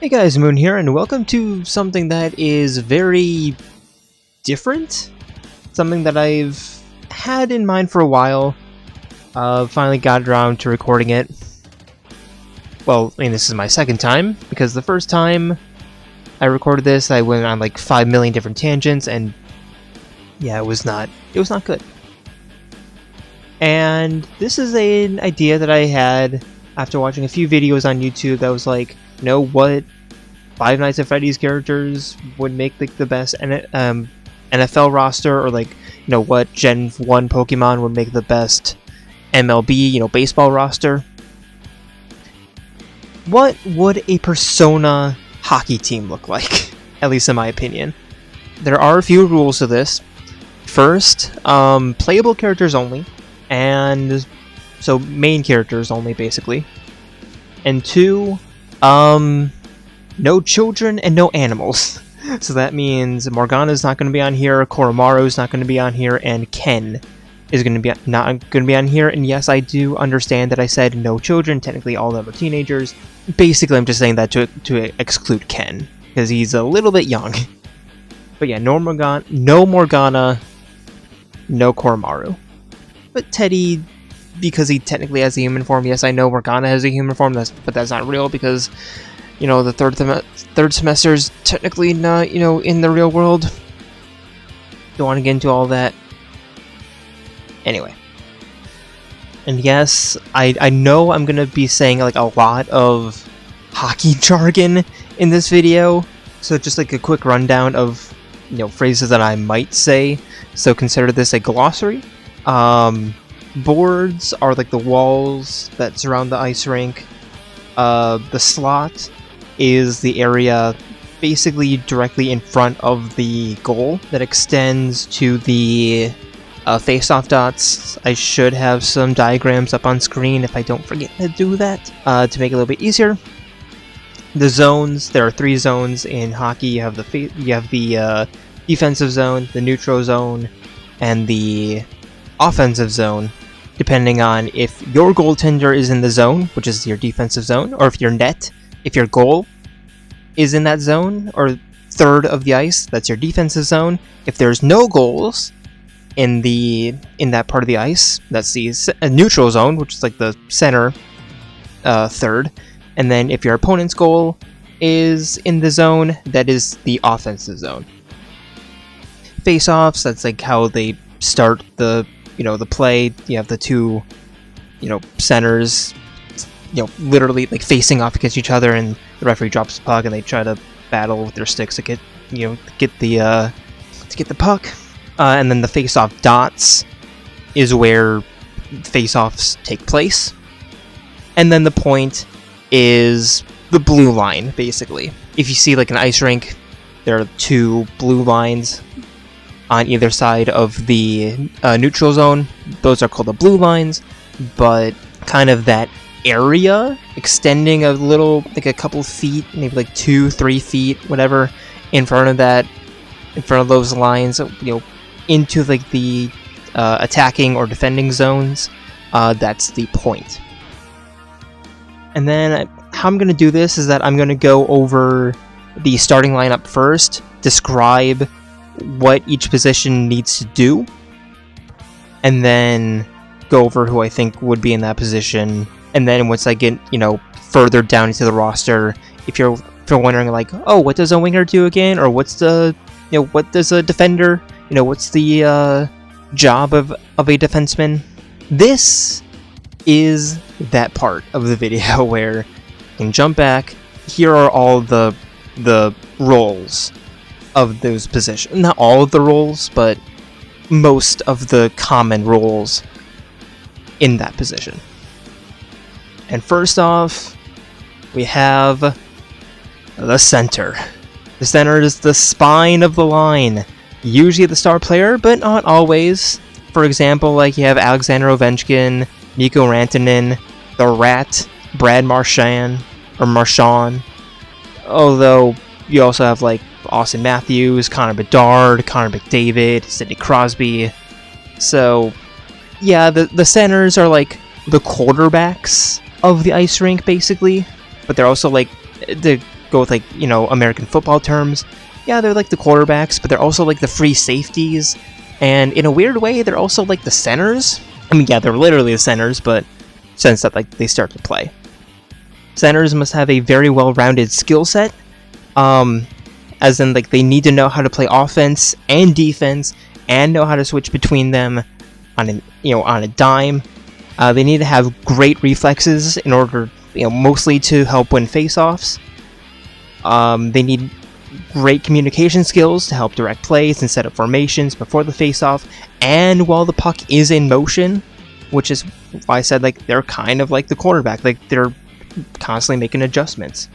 Hey guys, Moon here, and welcome to something that is very different. Something that I've had in mind for a while. Finally got around to recording it. Well, I mean, this is my second time, because the first time I recorded this, I went on like 5 million different tangents, and yeah, it was not good. And this is an idea that I had after watching a few videos on YouTube that was like, you know what, Five Nights at Freddy's characters would make like the best NFL roster, or like, you know what, Gen 1 Pokemon would make the best MLB, baseball roster. What would a Persona hockey team look like? At least in my opinion. There are a few rules to this. First, playable characters only, and so main characters only, basically. And two, no children and no animals. So that means Morgana's not going to be on here, Koromaru's not going to be on here, and Ken is not going to be on here. And yes, I do understand that I said no children. Technically, all of them are teenagers. Basically, I'm just saying that to exclude Ken, because he's a little bit young. But yeah, no Morgana, no Koromaru. But Teddy, because he technically has a human form. Yes, I know Morgana has a human form, but that's not real, because the third semester is technically not, in the real world. Don't want to get into all that. Anyway. And yes, I know I'm going to be saying like a lot of hockey jargon in this video. So just like a quick rundown of, phrases that I might say. So consider this a glossary. Boards are like the walls that surround the ice rink. The slot is the area basically directly in front of the goal that extends to the face-off dots. I should have some diagrams up on screen if I don't forget to do that, to make it a little bit easier. The zones, there are 3 zones in hockey. You have the defensive zone, the neutral zone, and the offensive zone, depending on if your goaltender is in the zone, which is your defensive zone, or if if your goal is in that zone, or third of the ice, that's your defensive zone. If there's no goals in that part of the ice, that's the neutral zone, which is like the center third. And then if your opponent's goal is in the zone, that is the offensive zone. Face-offs, that's like how they start the play. You have the two, centers, literally like facing off against each other, and the referee drops the puck, and they try to battle with their sticks to get the puck. And then the face-off dots is where face-offs take place. And then the point is the blue line, basically. If you see like an ice rink, there are 2 blue lines on either side of the neutral zone. Those are called the blue lines, but kind of that area extending a little, like a couple feet, maybe like 2-3 feet, whatever, in front of those lines, into like the attacking or defending zones, that's the point. And then how I'm going to do this is that I'm going to go over the starting lineup first, describe what each position needs to do, and then go over who I think would be in that position. And then once I get, further down into the roster, if you're wondering like, oh, what does a winger do again? Or what's the, what does a defender, what's the job of a defenseman? This is that part of the video where you can jump back. Here are all the roles of those positions. Not all of the roles, but most of the common roles in that position. And first off, we have the center. The center is the spine of the line. Usually the star player, but not always. For example, like you have Alexander Ovechkin, Mikko Rantanen, the Rat, Brad Marchand. Although you also have like Austin Matthews, Connor Bedard, Connor McDavid, Sidney Crosby. So yeah, the centers are like the quarterbacks of the ice rink, basically. But they're also like the go with, like, you know, American football terms, yeah, they're like the quarterbacks, but they're also like the free safeties, and in a weird way, they're also like the centers. I mean, yeah, they're literally the centers, but since that, like, they start to play. Centers must have a very well-rounded skill set, as in, like, they need to know how to play offense and defense, and know how to switch between them on a dime. They need to have great reflexes in order, mostly to help win face-offs. They need great communication skills to help direct plays and set up formations before the face-off and while the puck is in motion, which is why I said, like, they're kind of like the quarterback. Like, they're constantly making adjustments.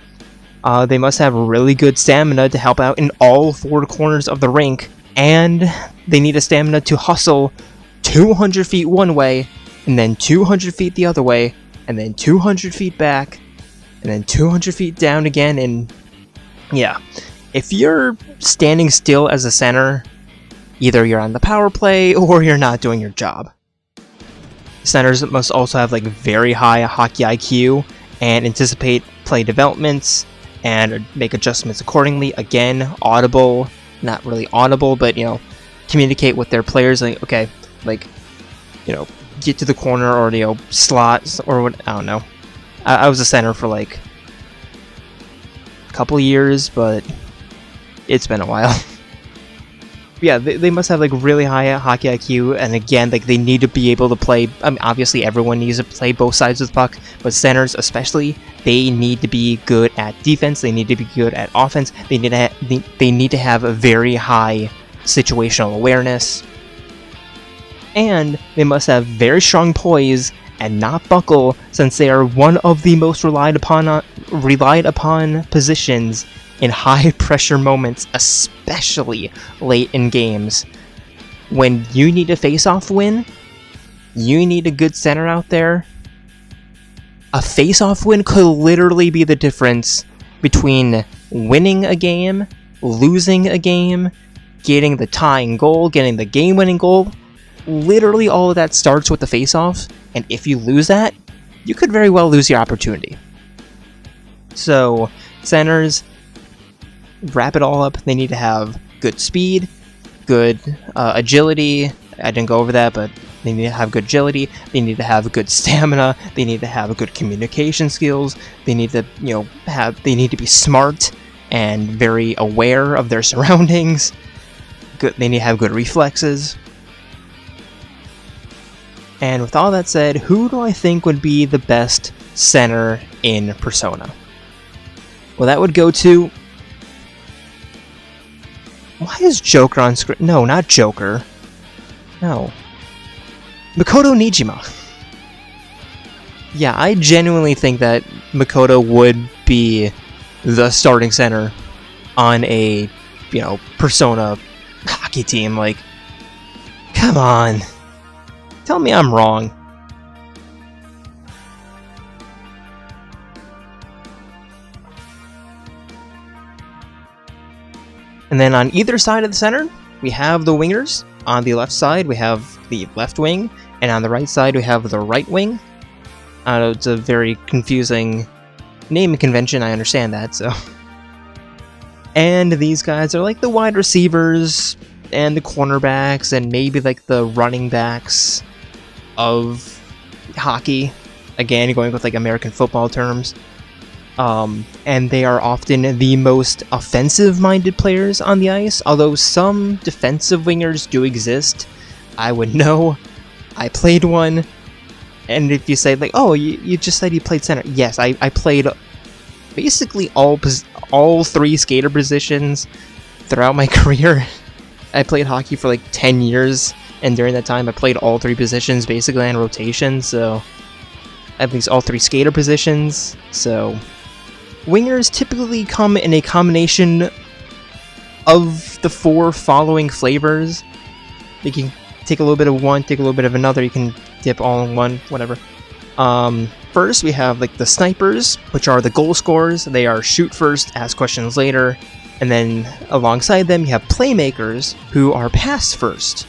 They must have really good stamina to help out in all four corners of the rink, and they need a stamina to hustle 200 feet one way, and then 200 feet the other way, and then 200 feet back, and then 200 feet down again, and yeah. If you're standing still as a center, either you're on the power play or you're not doing your job. Centers must also have, like, very high hockey IQ and anticipate play developments and make adjustments accordingly. Again, audible, not really audible, but, communicate with their players, like, okay, like, get to the corner, or, slots, or what, I don't know. I was a center for, like, a couple years, but it's been a while. Yeah, they must have, like, really high hockey IQ, and again, like, they need to be able to play. I mean, obviously everyone needs to play both sides of the puck, but centers especially, they need to be good at defense, they need to be good at offense, they need to have a very high situational awareness, and they must have very strong poise and not buckle, since they are one of the most relied upon positions in high-pressure moments, especially late in games. When you need a face-off win, you need a good center out there. A face-off win could literally be the difference between winning a game, losing a game, getting the tying goal, getting the game-winning goal. Literally all of that starts with the face-off, and if you lose that, you could very well lose your opportunity. So, centers, wrap it all up, they need to have good speed, good agility. I didn't go over that, but they need to have good agility, they need to have good stamina, they need to have good communication skills, they need to, they need to be smart and very aware of their surroundings. They need to have good reflexes. And with all that said, who do I think would be the best center in Persona? Well, that would go to... Why is Joker on screen? No, not Joker. No. Makoto Nijima. Yeah, I genuinely think that Makoto would be the starting center on a, Persona hockey team. Like, come on. Tell me I'm wrong. And then on either side of the center, we have the wingers. On the left side, we have the left wing, and on the right side, we have the right wing. It's a very confusing naming convention, I understand that, so. And these guys are like the wide receivers, and the cornerbacks, and maybe like the running backs of hockey. Again, going with like American football terms. And they are often the most offensive-minded players on the ice, although some defensive wingers do exist. I would know. I played one. And if you say, like, oh, you just said you played center. Yes, I played basically all three skater positions throughout my career. I played hockey for like 10 years, and during that time I played all three positions basically on rotation, so at least all three skater positions, so... Wingers typically come in a combination of the four following flavors. You can take a little bit of one, take a little bit of another, you can dip all in one, whatever. First, we have like the snipers, which are the goal scorers. They are shoot first, ask questions later. And then alongside them, you have playmakers, who are pass first.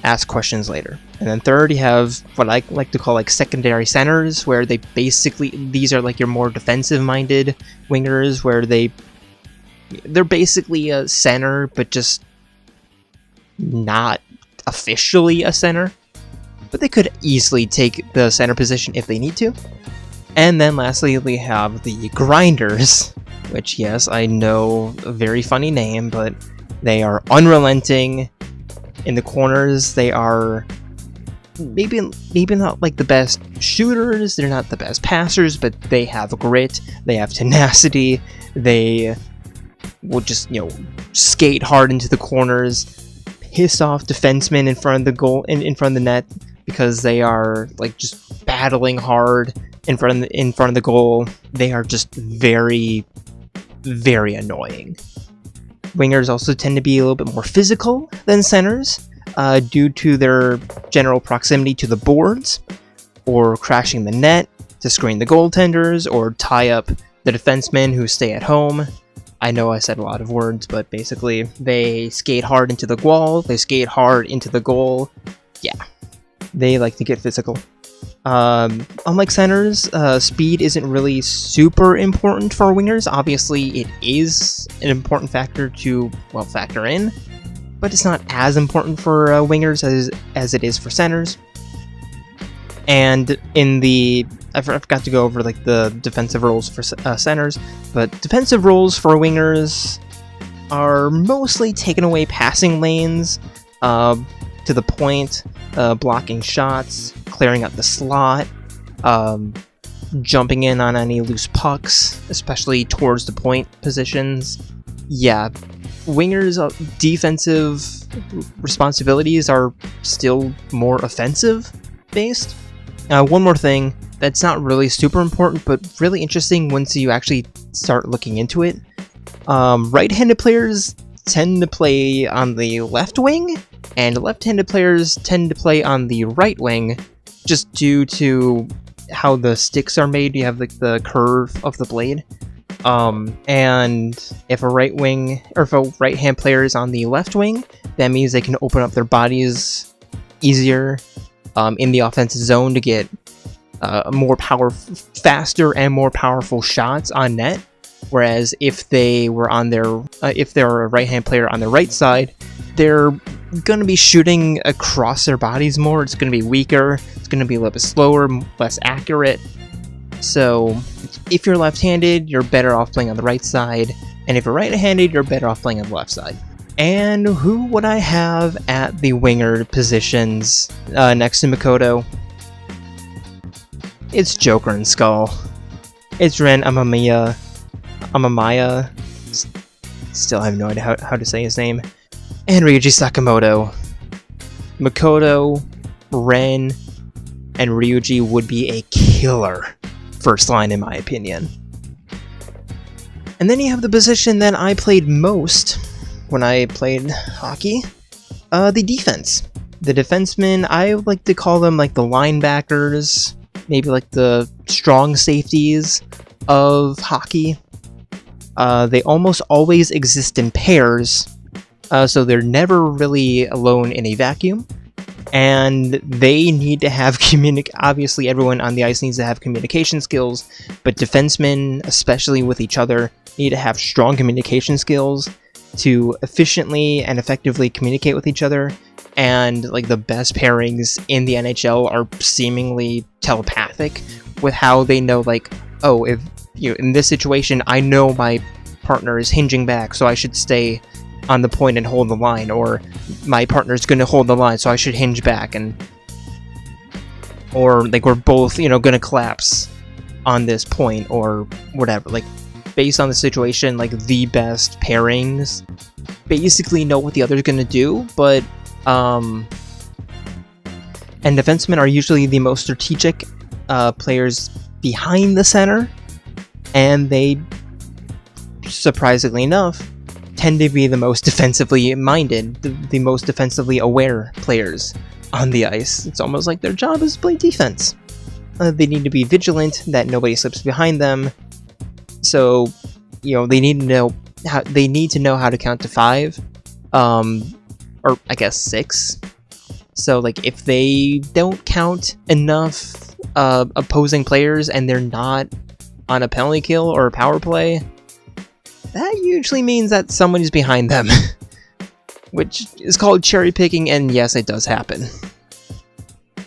ask questions later. And then third, you have what I like to call like secondary centers, where they basically, these are like your more defensive-minded wingers, where they're basically a center, but just not officially a center. But they could easily take the center position if they need to. And then lastly, we have the grinders, which, yes, I know, a very funny name, but they are unrelenting in the corners. They are maybe not like the best shooters, they're not the best passers, but they have grit, they have tenacity, they will just, skate hard into the corners, piss off defensemen in front of the goal, in front of the net, because they are like just battling hard in front of the goal. They are just very, very annoying. Wingers also tend to be a little bit more physical than centers, due to their general proximity to the boards, or crashing the net to screen the goaltenders, or tie up the defensemen who stay at home. I know I said a lot of words, but basically, they skate hard into the wall, they skate hard into the goal. Yeah, they like to get physical. Unlike centers, speed isn't really super important for wingers. Obviously, it is an important factor to, factor in, but it's not as important for wingers as it is for centers. And I forgot to go over like the defensive roles for centers, but defensive roles for wingers are mostly taking away passing lanes to the point, blocking shots, clearing out the slot, jumping in on any loose pucks, especially towards the point positions. Yeah, wingers' defensive responsibilities are still more offensive based. One more thing that's not really super important, but really interesting once you actually start looking into it. Right-handed players tend to play on the left wing, and left-handed players tend to play on the right wing, just due to how the sticks are made. You have like the curve of the blade. And if a right-hand player is on the left wing, that means they can open up their bodies easier in the offensive zone to get faster and more powerful shots on net. Whereas if they're a right-hand player on the right side, they're going to be shooting across their bodies more. It's going to be weaker. It's going to be a little bit slower, less accurate. So if you're left-handed, you're better off playing on the right side, and if you're right-handed, you're better off playing on the left side. And who would I have at the winger positions next to Makoto? It's Joker and Skull. It's Ren Amamiya. Still have no idea how to say his name. And Ryuji Sakamoto. Makoto, Ren, and Ryuji would be a killer first line, in my opinion. And then you have the position that I played most when I played hockey, the defense. The defensemen, I like to call them like the linebackers, maybe like the strong safeties of hockey. They almost always exist in pairs, so they're never really alone in a vacuum. And they need to have obviously everyone on the ice needs to have communication skills, but defensemen, especially with each other, need to have strong communication skills to efficiently and effectively communicate with each other. And like the best pairings in the NHL are seemingly telepathic with how they know, like, oh, if in this situation I know my partner is hinging back, so I should stay on the point and hold the line, or my partner's gonna hold the line, so I should hinge back, or like we're both gonna collapse on this point, or whatever. Like, based on the situation, like the best pairings basically know what the other's gonna do, but and defensemen are usually the most strategic players behind the center, and they, surprisingly enough, tend to be the most defensively minded, the most defensively aware players on the ice. It's almost like their job is to play defense. They need to be vigilant that nobody slips behind them. So, they need to know how to count to 5, or I guess 6. So like if they don't count enough opposing players and they're not on a penalty kill or a power play, that usually means that someone's behind them. Which is called cherry picking, and yes, it does happen.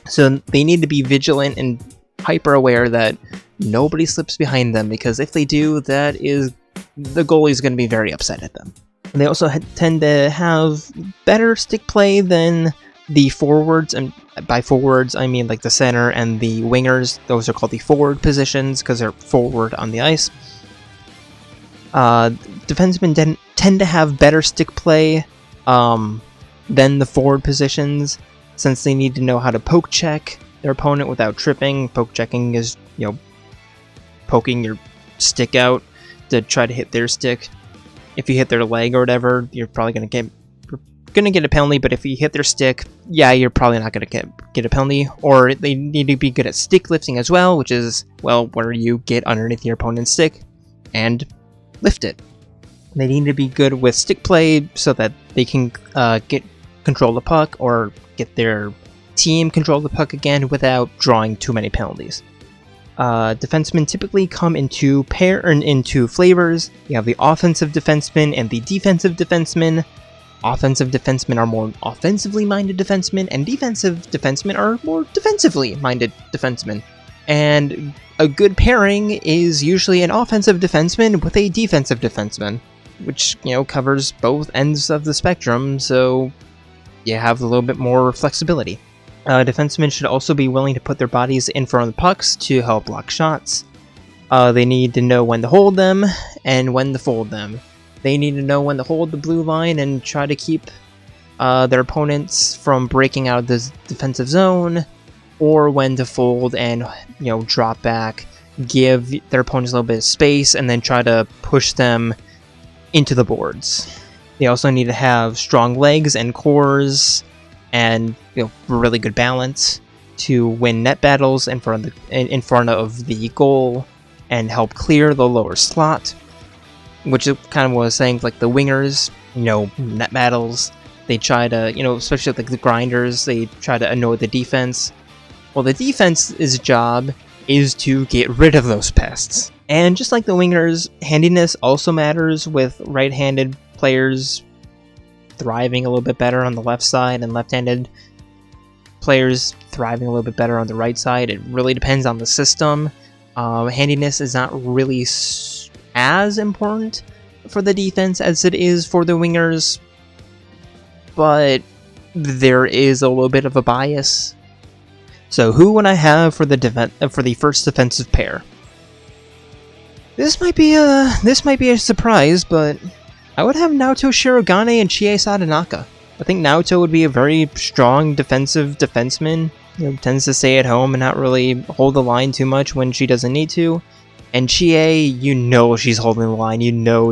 So they need to be vigilant and hyper aware that nobody slips behind them, because if they do, the goalie's going to be very upset at them. They also tend to have better stick play than the forwards, and by forwards I mean like the center and the wingers. Those are called the forward positions because they're forward on the ice. Defensemen tend to have better stick play than the forward positions, since they need to know how to poke check their opponent without tripping. Poke checking is, poking your stick out to try to hit their stick. If you hit their leg or whatever, you're probably gonna get a penalty. But if you hit their stick, yeah, you're probably not gonna get a penalty. Or they need to be good at stick lifting as well, which is, well, where you get underneath your opponent's stick and lift it. They need to be good with stick play so that they can get control the puck or get their team control the puck again without drawing too many penalties. Defensemen typically come into flavors. You have the offensive defenseman and the defensive defenseman. Offensive defensemen are more offensively minded defensemen, and defensive defensemen are more defensively minded defensemen. And a good pairing is usually an offensive defenseman with a defensive defenseman, which, covers both ends of the spectrum, so you have a little bit more flexibility. Defensemen should also be willing to put their bodies in front of the pucks to help block shots. They need to know when to hold them and when to fold them. They need to know when to hold the blue line and try to keep their opponents from breaking out of the defensive zone, or when to fold and, drop back, give their opponents a little bit of space, and then try to push them into the boards. They also need to have strong legs and cores and really good balance to win net battles in front of the goal and help clear the lower slot, which is kind of what I was saying, like the wingers, net battles, they try to, especially like the grinders, they try to annoy the defense. Well, the defense's job is to get rid of those pests. And just like the wingers, handiness also matters, with right-handed players thriving a little bit better on the left side and left-handed players thriving a little bit better on the right side. It really depends on the system. Handiness is not really as important for the defense as it is for the wingers, but there is a little bit of a bias. So who would I have for the first defensive pair? This might be a surprise, but I would have Naoto Shirogane and Chie Sadanaka. I think Naoto would be a very strong defensive defenseman. Tends to stay at home and not really hold the line too much when she doesn't need to. And Chie, she's holding the line.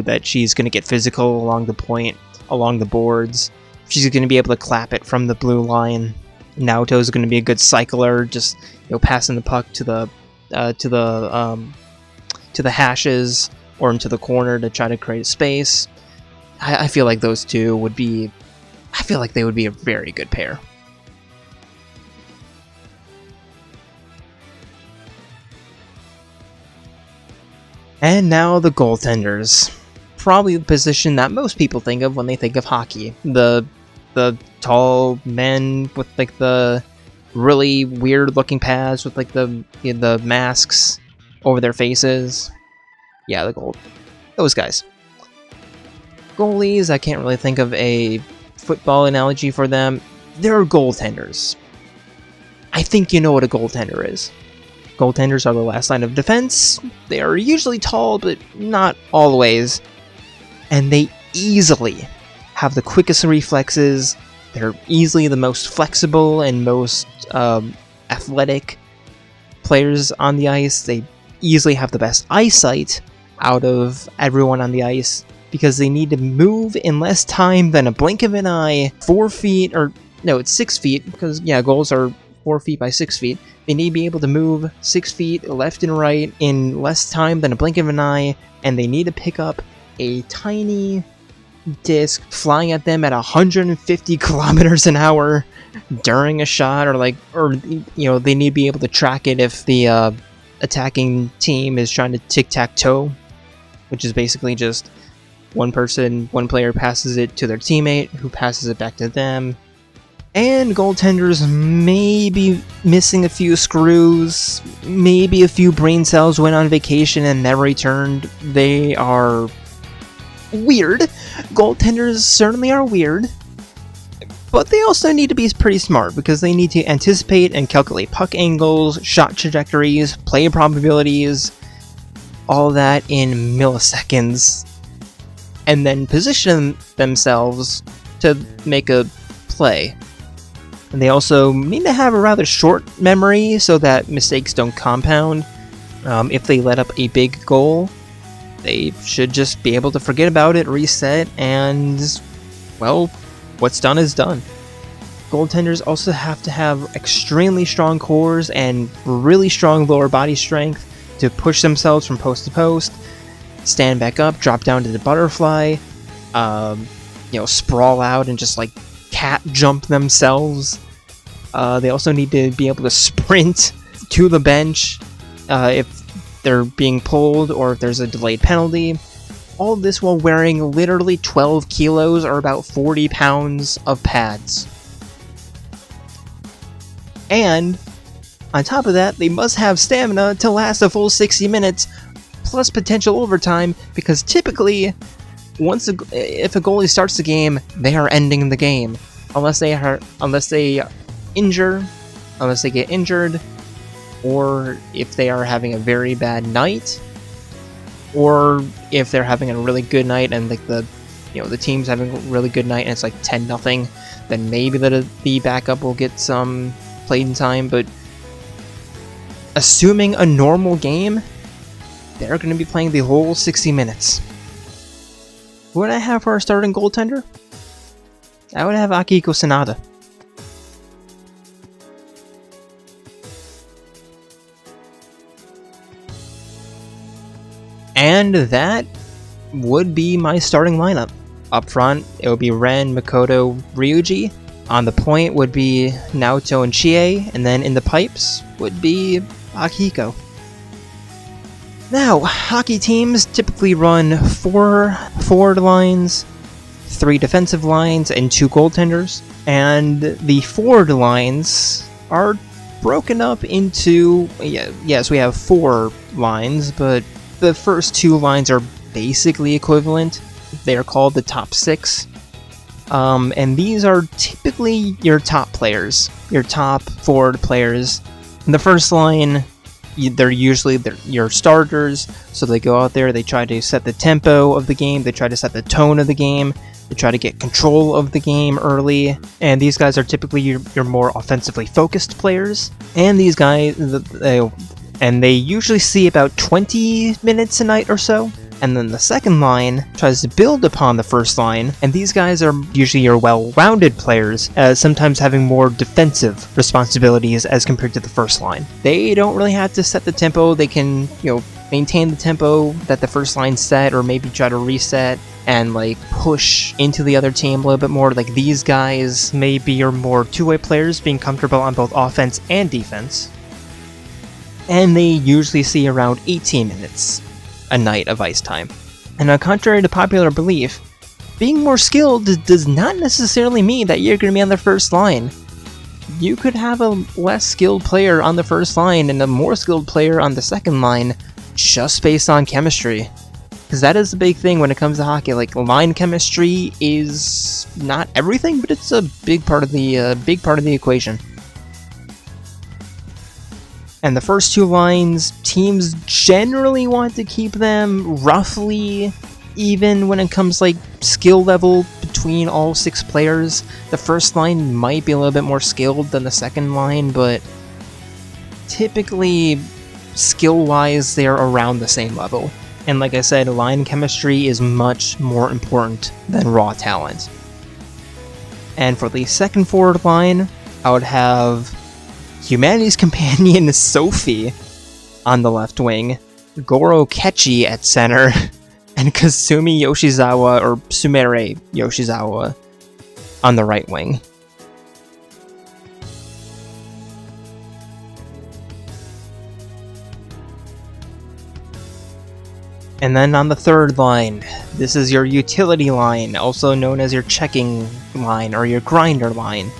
That she's going to get physical along the point, along the boards. She's going to be able to clap it from the blue line. Naoto is going to be a good cycler, just passing the puck to the hashes or into the corner to try to create space. I feel like those two would be. I feel like they would be a very good pair. And now the goaltenders. Probably the position that most people think of when they think of hockey. The tall men with like the really weird looking pads with like the masks over their faces. Yeah, those guys. Goalies, I can't really think of a football analogy for them. They're goaltenders. I think you know what a goaltender is. Goaltenders are the last line of defense. They are usually tall, but not always. And they easily have the quickest reflexes. They're easily the most flexible and most athletic players on the ice. They easily have the best eyesight out of everyone on the ice, because they need to move in less time than a blink of an eye, 4 feet, or no, it's 6 feet, because goals are 4 feet by 6 feet. They need to be able to move 6 feet left and right in less time than a blink of an eye, and they need to pick up a tiny disc flying at them at 150 kilometers an hour during a shot, or they need to be able to track it if the attacking team is trying to tic-tac-toe, which is basically just one player passes it to their teammate, who passes it back to them. And goaltenders may be missing a few screws, maybe a few brain cells went on vacation and never returned. They are weird. Goaltenders certainly are weird. But they also need to be pretty smart, because they need to anticipate and calculate puck angles, shot trajectories, play probabilities, all that in milliseconds, and then position themselves to make a play. And they also need to have a rather short memory so that mistakes don't compound. If they let up a big goal, they should just be able to forget about it, reset, and, well, what's done is done. Goaltenders also have to have extremely strong cores and really strong lower body strength to push themselves from post to post, stand back up, drop down to the butterfly, sprawl out and just like cat jump themselves. They also need to be able to sprint to the bench if they're being pulled or if there's a delayed penalty. All this while wearing literally 12 kilos or about 40 pounds of pads. And on top of that, they must have stamina to last a full 60 minutes, plus potential overtime, because typically, if a goalie starts the game, they are ending the game. Unless they get injured, or if they are having a very bad night, or if they're having a really good night and the team's having a really good night and it's like 10-0, then maybe the backup will get some playing time. But assuming a normal game, they're going to be playing the whole 60 minutes. Who would I have for our starting goaltender? I would have Akihiko Sanada. And that would be my starting lineup. Up front, it would be Ren, Makoto, Ryuji. On the point would be Naoto and Chie. And then in the pipes would be Akihiko. Now, hockey teams typically run 4 forward lines, 3 defensive lines, and 2 goaltenders. And the forward lines are broken up into... yes, we have 4 lines, but the first 2 lines are basically equivalent. They are called the top 6. And these are typically your top players, your top forward players. In the first line, they're usually your starters, so they go out there, they try to set the tempo of the game, they try to set the tone of the game, they try to get control of the game early, and these guys are typically your more offensively focused players. And these guys, they usually see about 20 minutes a night or so. And then the second line tries to build upon the first line, and these guys are usually your well-rounded players, sometimes having more defensive responsibilities as compared to the first line. They don't really have to set the tempo. They can, maintain the tempo that the first line set, or maybe try to reset and push into the other team a little bit more. These guys may be your more two-way players, being comfortable on both offense and defense. And they usually see around 18 minutes a night of ice time. And contrary to popular belief, being more skilled does not necessarily mean that you're going to be on the first line. You could have a less skilled player on the first line and a more skilled player on the second line just based on chemistry. Because that is the big thing when it comes to hockey. Line chemistry is not everything, but it's a big part of the equation. And the first 2 lines, teams generally want to keep them roughly even when it comes skill level between all 6 players. The first line might be a little bit more skilled than the second line, but typically skill-wise they're around the same level. And like I said, line chemistry is much more important than raw talent. And for the second forward line, I would have Humanity's companion Sophie on the left wing, Goro Kechi at center, and Kasumi Yoshizawa or Sumire Yoshizawa on the right wing. And then on the third line, this is your utility line, also known as your checking line or your grinder line.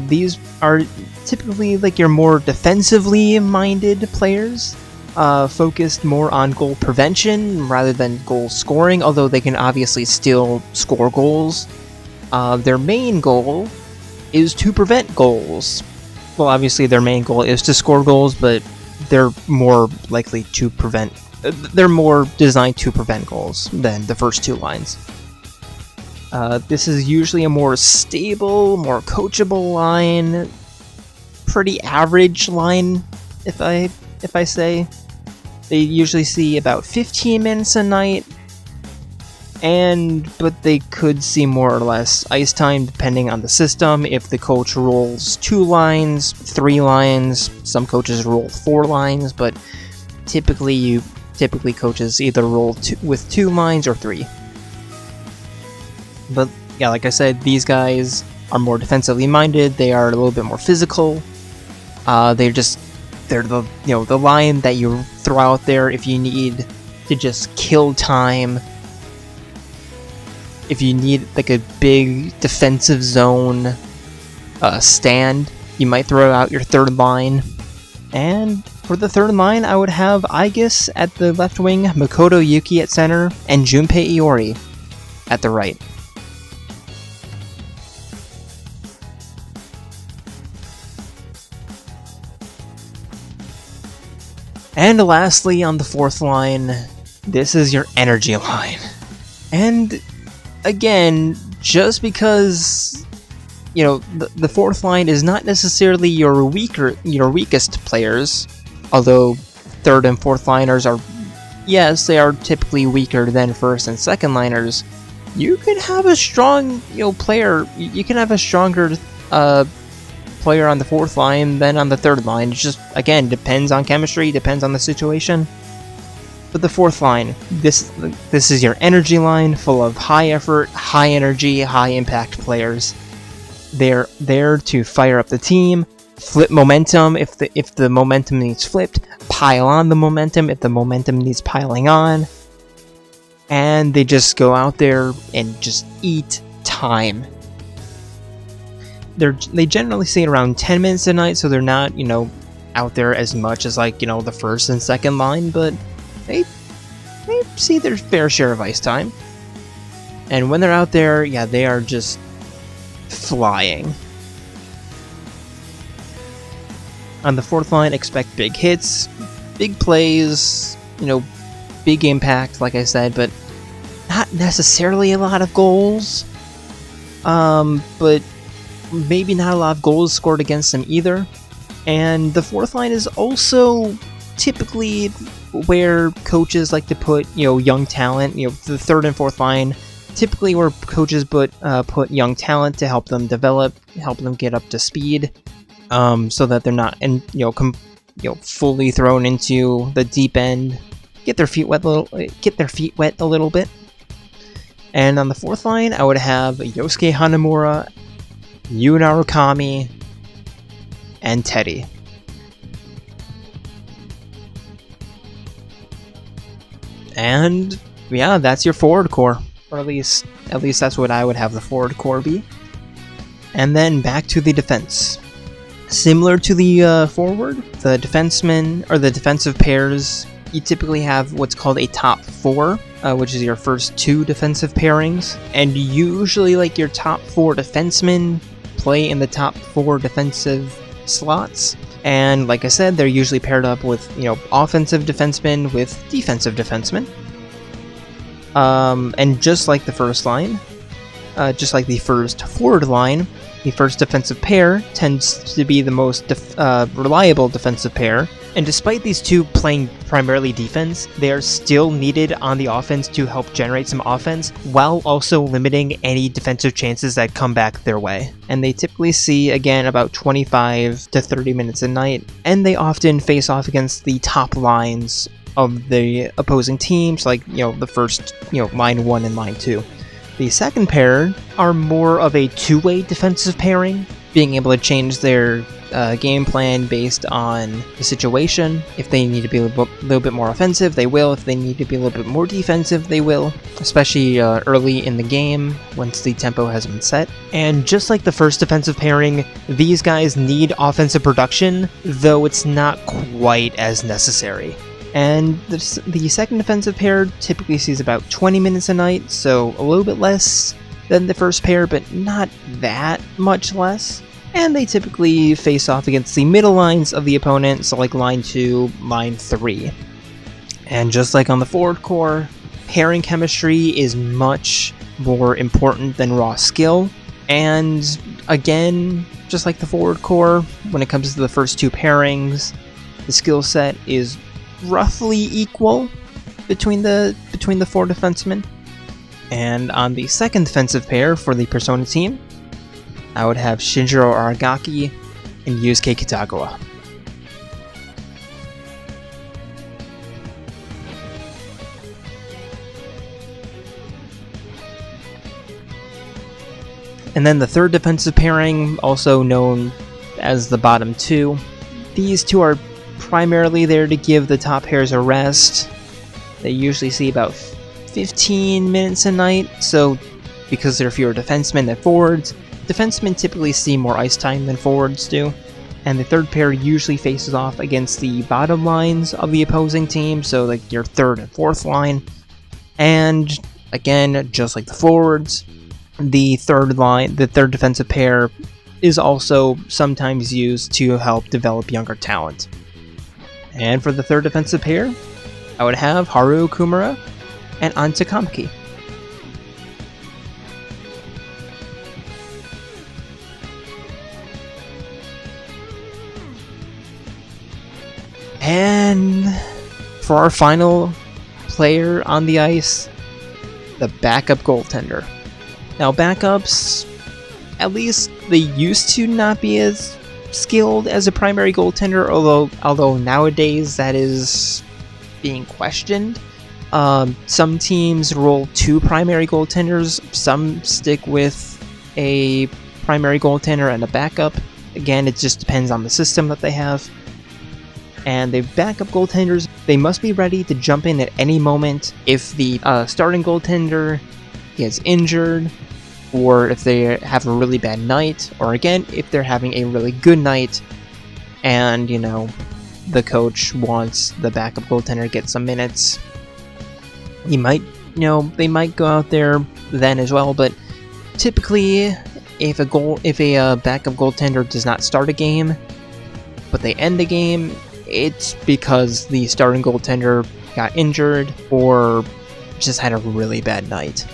These are typically like your more defensively minded players, focused more on goal prevention rather than goal scoring, although they can obviously still score goals. Their main goal is to prevent goals. Well, obviously their main goal is to score goals, but they're more likely to prevent. They're more designed to prevent goals than the first two lines. This is usually a more stable, more coachable line, pretty average line, if I say. They usually see about 15 minutes a night, but they could see more or less ice time depending on the system. If the coach rolls 2 lines, 3 lines, some coaches roll 4 lines, but typically coaches either roll with 2 lines or 3. But yeah, like I said, these guys are more defensively minded. They are a little bit more physical. They're the line that you throw out there if you need to just kill time. If you need like a big defensive zone stand, you might throw out your third line. And for the third line, I would have Aigis at the left wing, Makoto Yuki at center, and Junpei Iori at the right. And lastly, on the fourth line, this is your energy line. And again, just because the fourth line is not necessarily your weakest players, although third and fourth liners are, yes, they are typically weaker than first and second liners. You can have a strong player. You can have a stronger player on the fourth line than on the third line. It just, again, depends on chemistry, depends on the situation. But the fourth line, this is your energy line, full of high effort, high energy, high impact players. They're there to fire up the team, flip momentum if the momentum needs flipped, pile on the momentum if the momentum needs piling on, and they just go out there and just eat time. They generally stay around 10 minutes a night, so they're not out there as much as the first and second line, but they see their fair share of ice time. And when they're out there, yeah, they are just flying. On the fourth line, expect big hits, big plays, big impact, like I said, but not necessarily a lot of goals. But maybe not a lot of goals scored against them either. And the fourth line is also typically where coaches like to put, young talent. The third and fourth line, typically where coaches put young talent to help them develop, help them get up to speed, so that they're not fully thrown into the deep end. Get their feet wet a little bit. And on the fourth line, I would have Yosuke Hanamura, Yu Narukami, and Teddy. And yeah, that's your forward core, or at least that's what I would have the forward core be. And then back to the defense. Similar to the forward, the defensemen or the defensive pairs, you typically have what's called a top 4, which is your first 2 defensive pairings, and usually your top 4 defensemen play in the top 4 defensive slots. And like I said, they're usually paired up with offensive defensemen with defensive defensemen. And just like the first line, just like the first forward line, the first defensive pair tends to be the most reliable defensive pair. And despite these two playing primarily defense, they are still needed on the offense to help generate some offense, while also limiting any defensive chances that come back their way. And they typically see, again, about 25 to 30 minutes a night, and they often face off against the top lines of the opposing teams, like, the first, line 1 and line 2. The second pair are more of a two-way defensive pairing, being able to change their game plan based on the situation. If they need to be a little bit more offensive, they will. If they need to be a little bit more defensive, they will, especially early in the game once the tempo has been set. And just like the first defensive pairing, these guys need offensive production, though it's not quite as necessary. And the second defensive pair typically sees about 20 minutes a night, so a little bit less than the first pair, but not that much less. And they typically face off against the middle lines of the opponent, so like line 2, line 3. And just like on the forward core, pairing chemistry is much more important than raw skill. And again, just like the forward core, when it comes to the first two pairings, the skill set is roughly equal between the four defensemen. And on the second defensive pair for the Persona team, I would have Shinjiro Aragaki and Yusuke Kitagawa. And then the third defensive pairing, also known as the bottom two. These two are primarily there to give the top pairs a rest. They usually see about 15 minutes a night, so because there are fewer defensemen than forwards, defensemen typically see more ice time than forwards do. And the third pair usually faces off against the bottom lines of the opposing team, so like your third and fourth line. And again, just like the forwards, the third defensive pair is also sometimes used to help develop younger talent. And for the third defensive pair, I would have Haru Kumura and Anta Kamaki. And for our final player on the ice, the backup goaltender. Now, backups, at least they used to not be as skilled as a primary goaltender, although nowadays that is being questioned. Some teams roll two primary goaltenders, some stick with a primary goaltender and a backup. Again, it just depends on the system that they have. And the backup goaltenders, they must be ready to jump in at any moment if the starting goaltender gets injured, or if they have a really bad night, or again, if they're having a really good night and, the coach wants the backup goaltender to get some minutes. They might go out there then as well, but typically if a backup goaltender does not start a game, but they end the game, it's because the starting goaltender got injured or just had a really bad night.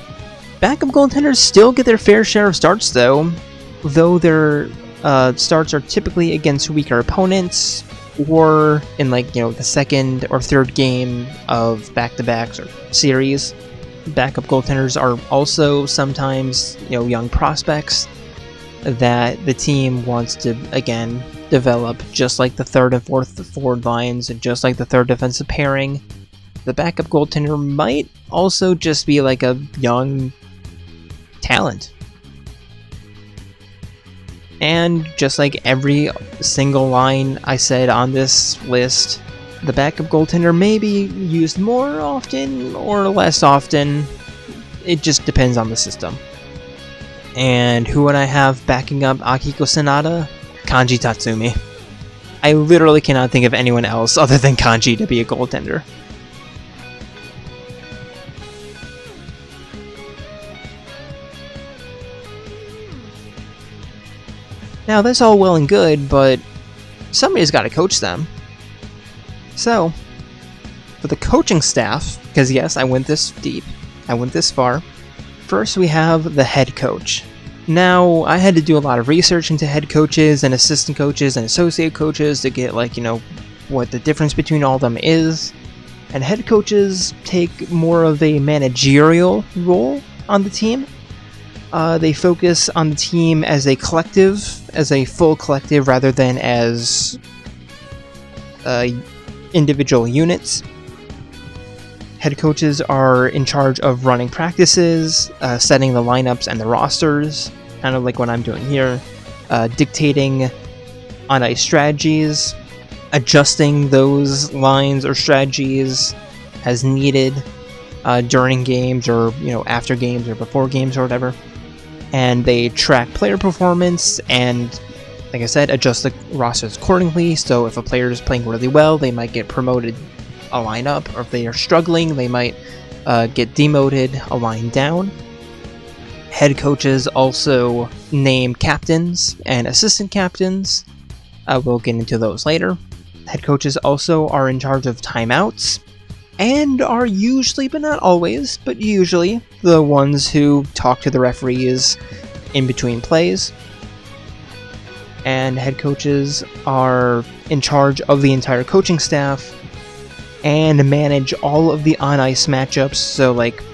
Backup goaltenders still get their fair share of starts, though their starts are typically against weaker opponents, or in the second or third game of back-to-backs or series. Backup goaltenders are also sometimes young prospects that the team wants to again develop, just like the third and fourth forward lines, and just like the third defensive pairing. The backup goaltender might also just be like a young talent. And just like every single line I said on this list, the backup goaltender may be used more often or less often. It just depends on the system. And who would I have backing up Akiko Sanada? Kanji Tatsumi. I literally cannot think of anyone else other than Kanji to be a goaltender. Now, that's all well and good, but somebody's got to coach them. So, for the coaching staff, because yes, I went this deep, I went this far, first we have the head coach. Now, I had to do a lot of research into head coaches and assistant coaches and associate coaches to get, what the difference between all of them is. And head coaches take more of a managerial role on the team. They focus on the team as a collective, as a full collective, rather than as individual units. Head coaches are in charge of running practices, setting the lineups and the rosters, kind of like what I'm doing here, dictating on-ice strategies, adjusting those lines or strategies as needed during games, or after games or before games or whatever. And they track player performance and, like I said, adjust the rosters accordingly. So if a player is playing really well, they might get promoted a line up, or if they are struggling, they might get demoted a line down. Head coaches also name captains and assistant captains. We'll get into those later. Head coaches also are in charge of timeouts, and are usually, but not always, but usually, the ones who talk to the referees in between plays. And head coaches are in charge of the entire coaching staff and manage all of the on-ice matchups. So, like,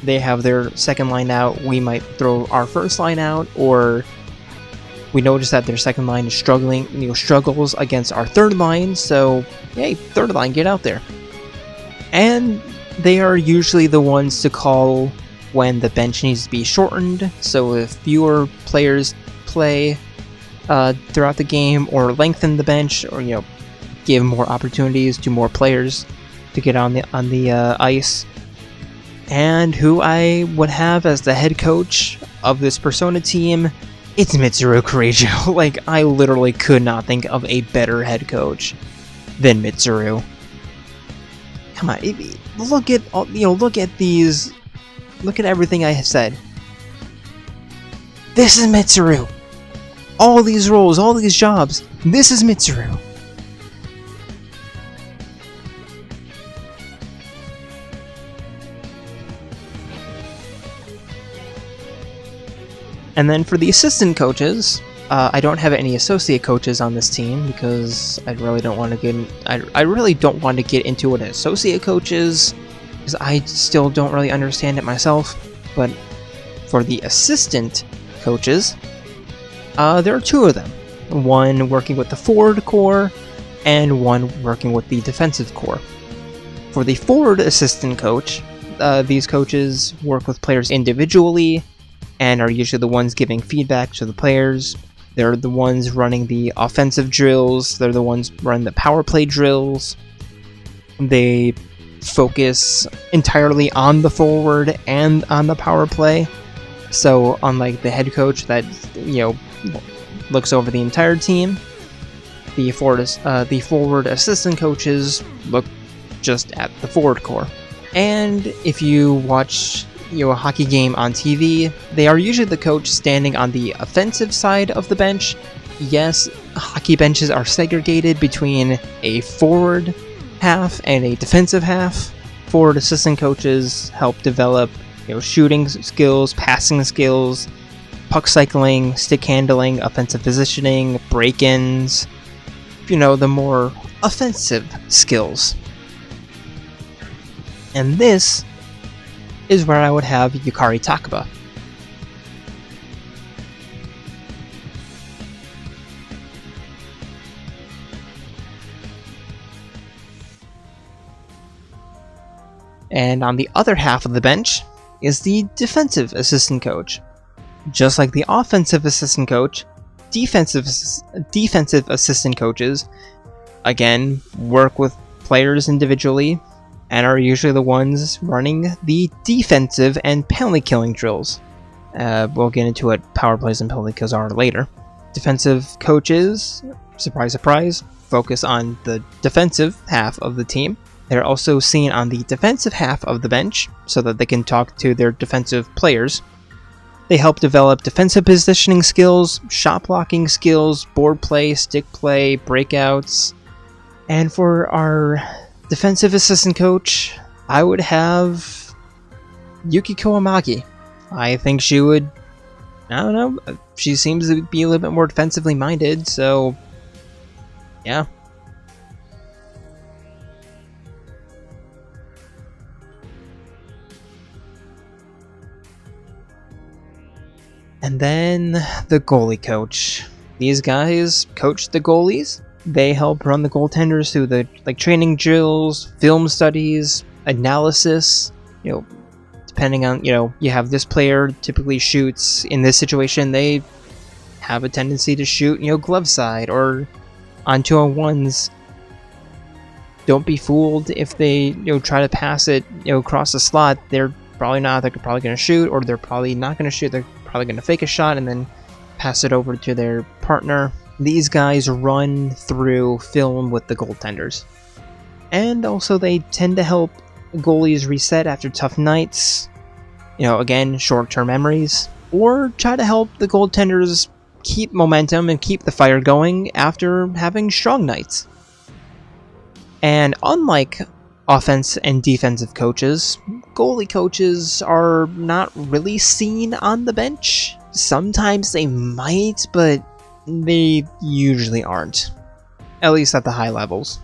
they have their second line out, we might throw our first line out, or we notice that their second line is struggles against our third line, so, hey, third line, get out there. And they are usually the ones to call when the bench needs to be shortened, so if fewer players play throughout the game, or lengthen the bench, or give more opportunities to more players to get on the ice. And who I would have as the head coach of this Persona team, it's Mitsuru Kurajo. Like, I literally could not think of a better head coach than Mitsuru. Come on, look at these, look at everything I have said. This is Mitsuru. All these roles, all these jobs, this is Mitsuru. And then for the assistant coaches, I don't have any associate coaches on this team because I really don't want to get into what an associate coach is, because I still don't really understand it myself. But for the assistant coaches, there are two of them. One working with the forward core, and one working with the defensive core. For the forward assistant coach, these coaches work with players individually, and are usually the ones giving feedback to the players. They're the ones running the offensive drills. They're the ones running the Powerplay drills. They focus entirely on the forward and on the Powerplay. So unlike the head coach that, looks over the entire team, the forward assistant coaches look just at the forward core. And if you watch a hockey game on TV, they are usually the coach standing on the offensive side of the bench. Yes, hockey benches are segregated between a forward half and a defensive half. Forward assistant coaches help develop, shooting skills, passing skills, puck cycling, stick handling, offensive positioning, break-ins, the more offensive skills. And this is where I would have Yukari Takaba. And on the other half of the bench is the defensive assistant coach. Just like the offensive assistant coach, defensive assistant coaches, again, work with players individually, and are usually the ones running the defensive and penalty killing drills. We'll get into what power plays and penalty kills are later. Defensive coaches, surprise surprise, focus on the defensive half of the team. They're also seen on the defensive half of the bench so that they can talk to their defensive players. They help develop defensive positioning skills, shot blocking skills, board play, stick play, breakouts. And for our defensive assistant coach, I would have Yukiko Amagi. I think she would, she seems to be a little bit more defensively minded, so yeah. And then the goalie coach. These guys coach the goalies. They help run the goaltenders through the training drills, film studies, analysis. Depending on, you have this player typically shoots in this situation, they have a tendency to shoot, glove side, or on 2-on-1s. Don't be fooled if they, try to pass it, across the slot. They're probably not. They're probably going to shoot, or they're probably not going to shoot. They're probably going to fake a shot and then pass it over to their partner. These guys run through film with the goaltenders. And also they tend to help goalies reset after tough nights. Again, short-term memories. Or try to help the goaltenders keep momentum and keep the fire going after having strong nights. And unlike offense and defensive coaches, goalie coaches are not really seen on the bench. Sometimes they might, but they usually aren't. At least at the high levels.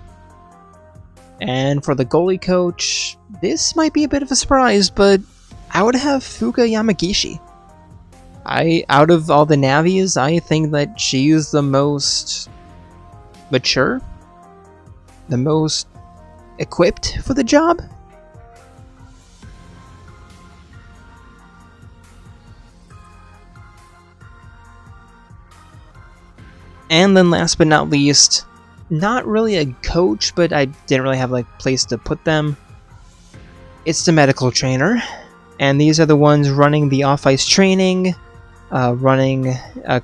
And for the goalie coach, this might be a bit of a surprise, but I would have Fuka Yamagishi. Out of all the Navis, I think that she's the most mature, the most equipped for the job. And then last but not least, not really a coach, but I didn't really have a place to put them. It's the medical trainer, and these are the ones running the off-ice training, running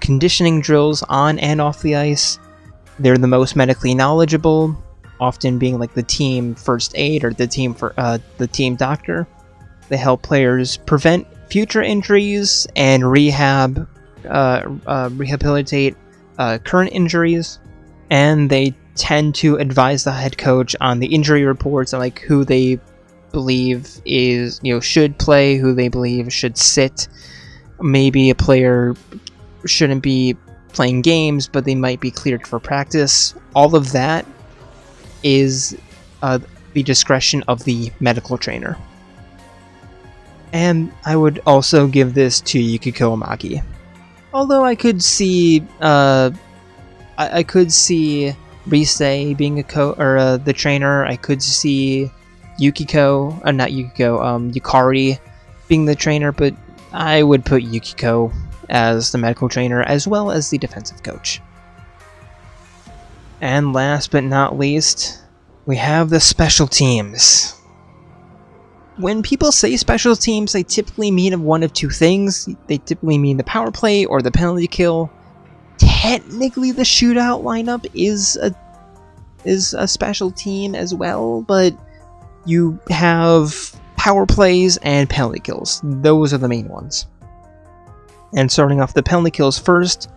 conditioning drills on and off the ice. They're the most medically knowledgeable, often being like the team first aid or the team doctor. They help players prevent future injuries and rehabilitate current injuries. And they tend to advise the head coach on the injury reports and like who they believe is should play, who they believe should sit. Maybe a player shouldn't be playing games, but they might be cleared for practice. All of that is the discretion of the medical trainer. And I would also give this to Yukiko Amagi. Although I could see Rise being the trainer. I could see Yukari being the trainer, but I would put Yukiko as the medical trainer as well as the defensive coach. And last but not least, we have the special teams. When people say special teams, they typically mean one of two things. They typically mean the power play or the penalty kill. Technically, the shootout lineup is a special team as well, but you have power plays and penalty kills. Those are the main ones. And starting off the penalty kills first,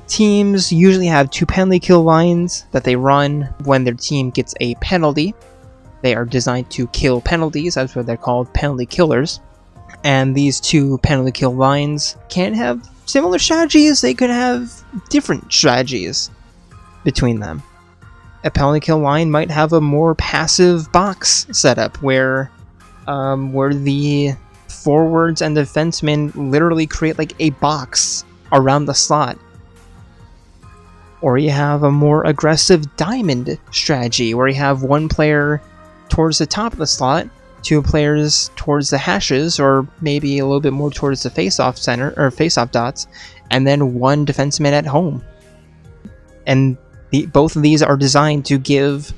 teams usually have 2 penalty kill lines that they run when their team gets a penalty. They are designed to kill penalties, that's what they're called, penalty killers. And these 2 penalty kill lines can have similar strategies, they could have different strategies between them. A penalty kill line might have a more passive box setup where the forwards and defensemen literally create like a box around the slot. Or you have a more aggressive diamond strategy where you have 1 player towards the top of the slot, 2 players towards the hashes, or maybe a little bit more towards the face-off center or face-off dots, and then 1 defenseman at home. And both of these are designed to give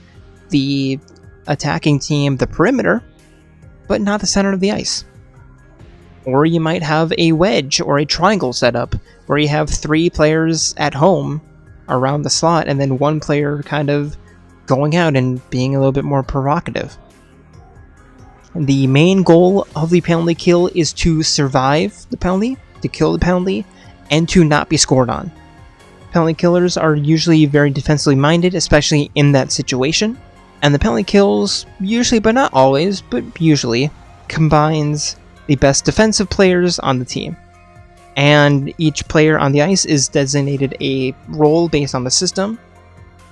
the attacking team the perimeter, but not the center of the ice. Or you might have a wedge or a triangle setup where you have 3 players at home around the slot, and then 1 player kind of going out and being a little bit more provocative. The main goal of the penalty kill is to survive the penalty, to kill the penalty, and to not be scored on. Penalty killers are usually very defensively minded, especially in that situation. And the penalty kills, usually but not always, but usually, combines the best defensive players on the team. And each player on the ice is designated a role based on the system.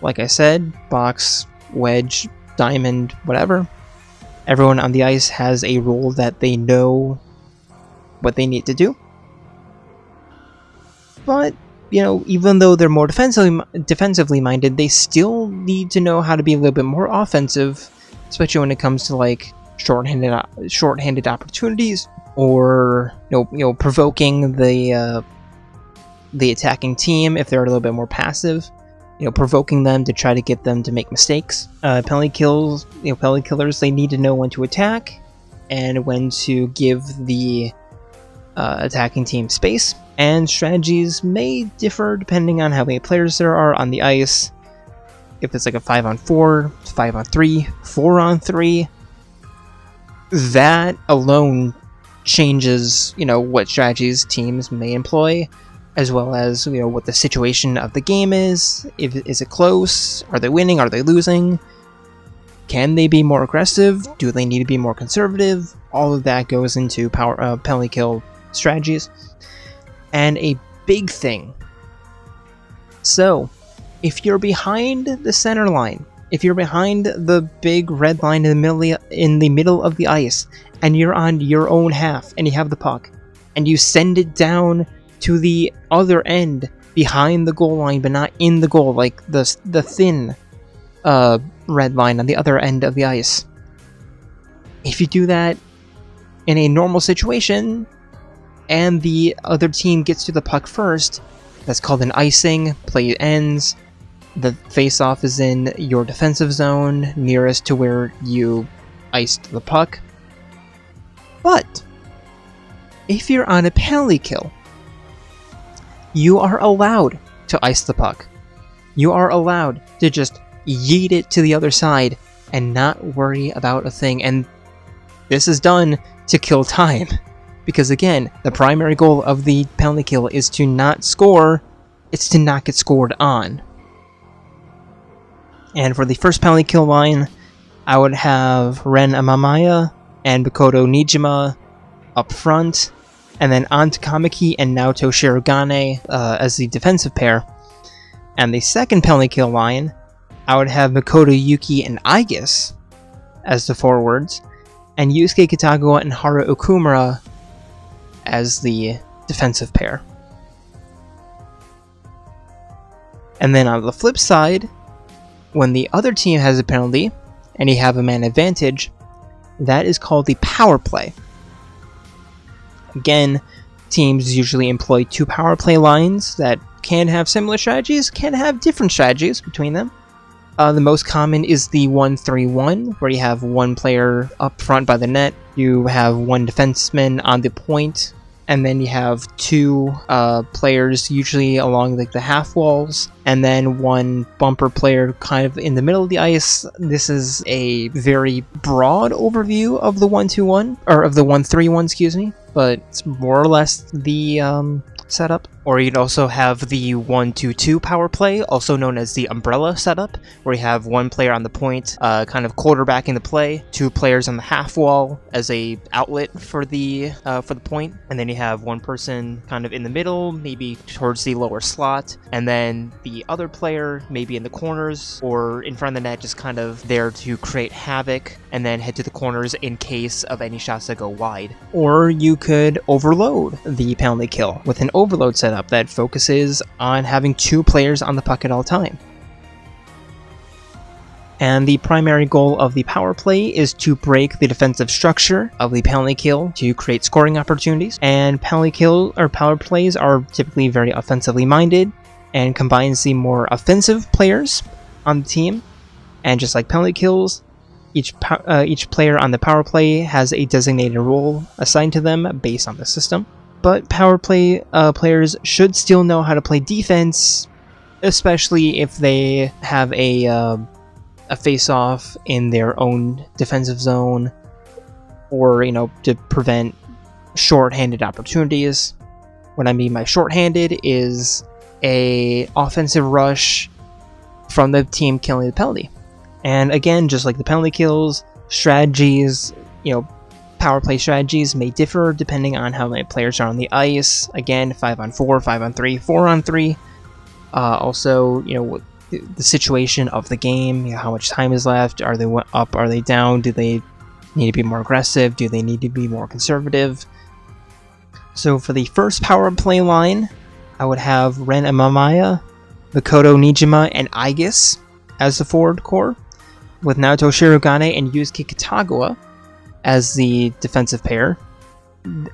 Like I said, box, wedge, diamond, whatever. Everyone on the ice has a role that they know what they need to do. But, even though they're more defensively minded, they still need to know how to be a little bit more offensive especially when it comes to like shorthanded opportunities, or provoking the attacking team if they're a little bit more passive. Provoking them to try to get them to make mistakes. Penalty killers, they need to know when to attack and when to give the attacking team space. And strategies may differ depending on how many players there are on the ice. If it's like a 5-on-4, 5-on-3, 4-on-3, that alone changes, what strategies teams may employ, as well as, what the situation of the game is. Is it close? Are they winning? Are they losing? Can they be more aggressive? Do they need to be more conservative? All of that goes into penalty kill strategies. And a big thing. So, if you're behind the center line, if you're behind the big red line in the middle of the ice, and you're on your own half, and you have the puck, and you send it down to the other end behind the goal line, but not in the goal, like the thin red line on the other end of the ice. If you do that in a normal situation, and the other team gets to the puck first, that's called an icing. Play ends. The face-off is in your defensive zone, nearest to where you iced the puck. But if you're on a penalty kill, you are allowed to ice the puck. You are allowed to just yeet it to the other side and not worry about a thing. And this is done to kill time. Because again, the primary goal of the penalty kill is to not score, it's to not get scored on. And for the first penalty kill line, I would have Ren Amamaya and Makoto Nijima up front, and then Anta Kamiki and Naoto Shirogane as the defensive pair. And the second penalty kill line, I would have Makoto Yuki and Aigis as the forwards, and Yusuke Kitagawa and Haru Okumura as the defensive pair. And then on the flip side, when the other team has a penalty and you have a man advantage, that is called the power play. Again, teams usually employ 2 power play lines that can have similar strategies, can have different strategies between them. The most common is the 1-3-1, where you have one player up front by the net, you have one defenseman on the point, and then you have 2 players usually along the half walls, and then one bumper player kind of in the middle of the ice. This is a very broad overview of the 1-2-1, or of the 1-3-1, excuse me, but it's more or less the setup. Or you'd also have the 1-2-2 power play, also known as the umbrella setup, where you have one player on the point, kind of quarterbacking the play, 2 players on the half wall as a outlet for the point, and then you have one person kind of in the middle, maybe towards the lower slot, and then the other player maybe in the corners or in front of the net, just kind of there to create havoc, and then head to the corners in case of any shots that go wide. Or you could overload the penalty kill with an overload setup that focuses on having 2 players on the puck at all time. And the primary goal of the power play is to break the defensive structure of the penalty kill to create scoring opportunities. And penalty kill or power plays are typically very offensively minded and combines the more offensive players on the team. And just like penalty kills, each player on the power play has a designated role assigned to them based on the system. But power play players should still know how to play defense, especially if they have a face-off in their own defensive zone, or to prevent short-handed opportunities. What I mean by short-handed is a offensive rush from the team killing the penalty. And again, just like the penalty kills, strategies, power play strategies may differ depending on how many players are on the ice. Again, 5-on-4, 5-on-3, 4-on-3. Also, the situation of the game, how much time is left, are they up, are they down, do they need to be more aggressive, do they need to be more conservative. So for the first power play line, I would have Ren Amamaya, Makoto Nijima, and Aigis as the forward core. with Naoto Shirogane and Yusuke Kitagawa as the defensive pair.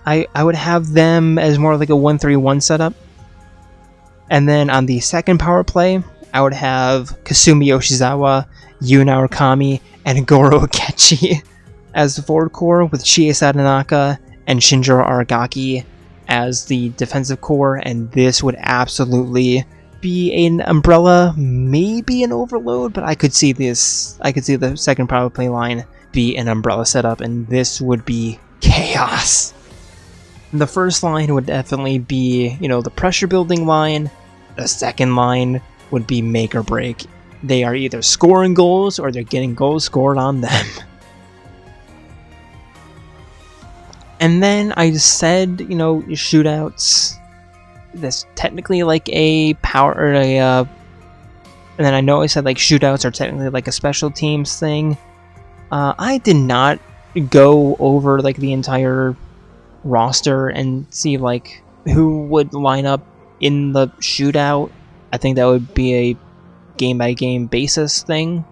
I would have them as more like a 1-3-1 setup. And then on the second power play, I would have Kasumi Yoshizawa, Yuna Okami, and Goro Akechi as the forward core, with Chie Sadanaka and Shinjiro Aragaki as the defensive core. And this would absolutely be an umbrella, maybe an overload, but I could see this. I could see the second power play line be an umbrella setup, and this would be chaos. The first line would definitely be, the pressure building line. The second line would be make or break. They are either scoring goals or they're getting goals scored on them. And then I said, shootouts. That's technically like a power or a. And then I know I said like shootouts are technically like a special teams thing. I did not go over like the entire roster and see like who would line up in the shootout. I think that would be a game by game basis thing,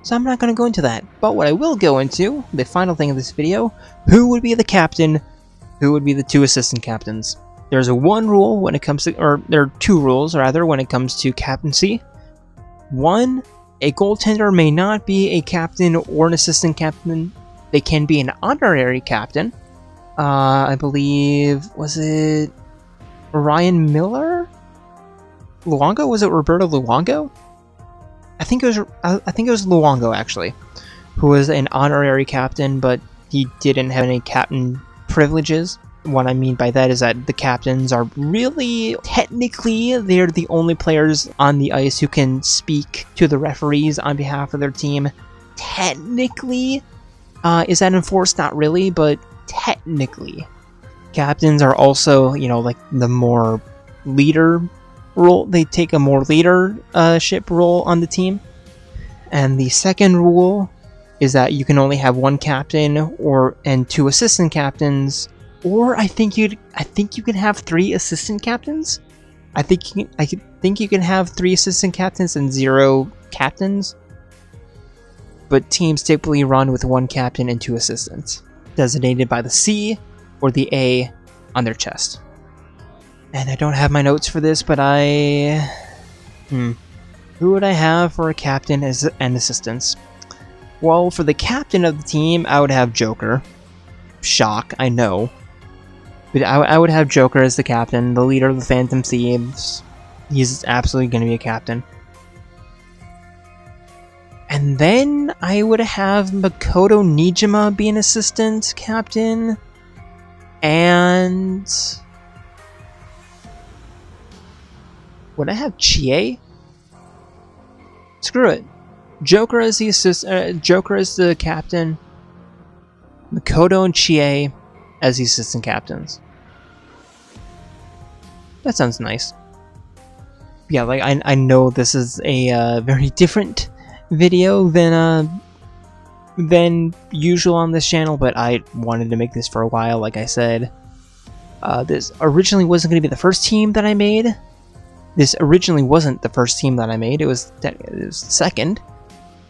so I'm not going to go into that. But what I will go into, the final thing of this video, who would be the captain, who would be the 2 assistant captains. There's one rule when it comes to, or there are 2 rules rather, when it comes to captaincy. 1, a goaltender may not be a captain or an assistant captain. They can be an honorary captain. I believe, was it Ryan Miller? Luongo? Was it Roberto Luongo? I think it was Luongo, actually, who was an honorary captain, but he didn't have any captain privileges. What I mean by that is that the captains are really, technically, they're the only players on the ice who can speak to the referees on behalf of their team. Technically, is that enforced? Not really, but technically. Captains are also, like the more leader role. They take a more leadership role on the team. And the second rule is that you can only have 1 captain and 2 assistant captains. Or I think you can have 3 assistant captains. I think you can have 3 assistant captains and 0 captains. But teams typically run with 1 captain and 2 assistants, designated by the C or the A on their chest. And I don't have my notes for this, but who would I have for a captain and assistants? Well, for the captain of the team, I would have Joker. Shock, I know. But I would have Joker as the captain, the leader of the Phantom Thieves. He's absolutely going to be a captain. And then I would have Makoto Nijima be an assistant captain. And would I have Chie? Screw it. Joker as the Joker as the captain. Makoto and Chie as the assistant captains. That sounds nice. Yeah, like I know this is a very different video than usual on this channel, but I wanted to make this for a while. Like I said, this originally wasn't going to be the first team that I made. This originally wasn't the first team that I made. It was the second,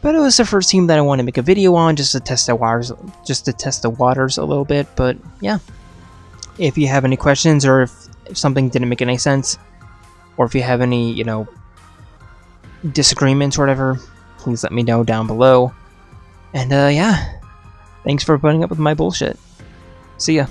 but it was the first team that I wanted to make a video on, just to test the waters, a little bit. But yeah, if you have any questions, or if something didn't make any sense, or if you have any disagreements or whatever, please let me know down below. And yeah, thanks for putting up with my bullshit. See ya.